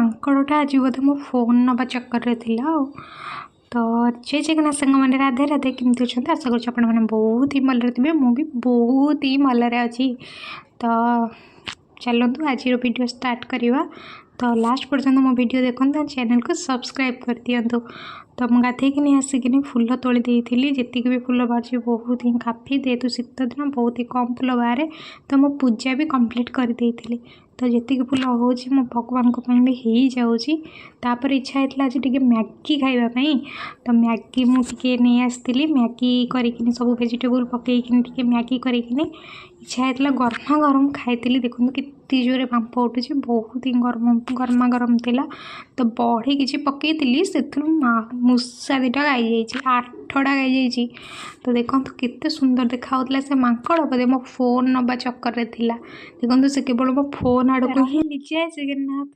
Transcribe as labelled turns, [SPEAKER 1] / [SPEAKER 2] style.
[SPEAKER 1] ମାଙ୍କଡ଼ଟା ଆଜି ବୋଧେ ମୋ ଫୋନ୍ ନେବା ଚକ୍କରରେ ଥିଲା ଆଉ। ତ ଜୟ ଜଗନ୍ନାଥ ସାଙ୍ଗମାନେ, ରାଧେ ରାଧେ। କେମିତି ଅଛନ୍ତି? ଆଶା କରୁଛି ଆପଣମାନେ ବହୁତ ହିଁ ଭଲରେ ଥିବେ। ମୁଁ ବି ବହୁତ ହିଁ ଭଲରେ ଅଛି। ତ ଚାଲନ୍ତୁ ଆଜିର ଭିଡ଼ିଓ ଷ୍ଟାର୍ଟ କରିବା। ତ ଲାଷ୍ଟ ପର୍ଯ୍ୟନ୍ତ ମୋ ଭିଡ଼ିଓ ଦେଖନ୍ତୁ, ଚ୍ୟାନେଲକୁ ସବସ୍କ୍ରାଇବ୍ କରିଦିଅନ୍ତୁ। ତ ମୁଁ ଗାଧେଇକିନି ଆସିକିନି ଫୁଲ ତୋଳି ଦେଇଥିଲି। ଯେତିକି ବି ଫୁଲ ବାହାରୁଛି ବହୁତ ହିଁ କାଫି, ଯେହେତୁ ଶୀତ ଦିନ ବହୁତ ହିଁ କମ୍ ଫୁଲ ବାହାରେ। ତ ମୁଁ ପୂଜା ବି କମ୍ପ୍ଲିଟ୍ କରିଦେଇଥିଲି। ତ ଯେତିକି ଫୁଲ ହେଉଛି ମୋ ଭଗବାନଙ୍କ ପାଇଁ ବି ହେଇଯାଉଛି। ତାପରେ ଇଚ୍ଛା ହେଇଥିଲା ଆଜି ଟିକେ ମ୍ୟାଗି ଖାଇବା ପାଇଁ। ତ ମ୍ୟାଗି ମୁଁ ଟିକେ ନେଇ ଆସିଥିଲି। ମ୍ୟାଗି କରିକିନି ସବୁ ଭେଜିଟେବୁଲ୍ ପକେଇକିନି ଟିକେ ମ୍ୟାଗି କରିକିନି ଇଚ୍ଛା ହେଇଥିଲା ଗରମା ଗରମ ଖାଇଥିଲି। ଦେଖନ୍ତୁ କେତେ ଜୋରେ ବାମ୍ଫ ଉଠୁଛି, ବହୁତ ହିଁ ଗରମା ଗରମ ଥିଲା। ତ ବଢ଼ି କିଛି ପକେଇଥିଲି, ସେଥିରୁ ମୂଷା ଦୁଇଟା ଗାଇଯାଇଛି, 8ଟା ଗାଇଯାଇଛି। ତ ଦେଖନ୍ତୁ କେତେ ସୁନ୍ଦର ଦେଖାହେଉଥିଲା ସେ ମାଙ୍କଡ଼। ବୋଧେ ମୋ ଫୋନ୍ ନେବା ଚକ୍କରରେ ଥିଲା। ଦେଖନ୍ତୁ ସେ କେବଳ ମୋ ଫୋନ୍ ଆଡ଼କୁ ହିଁ ଜୟ ଜଗନ୍ନାଥ।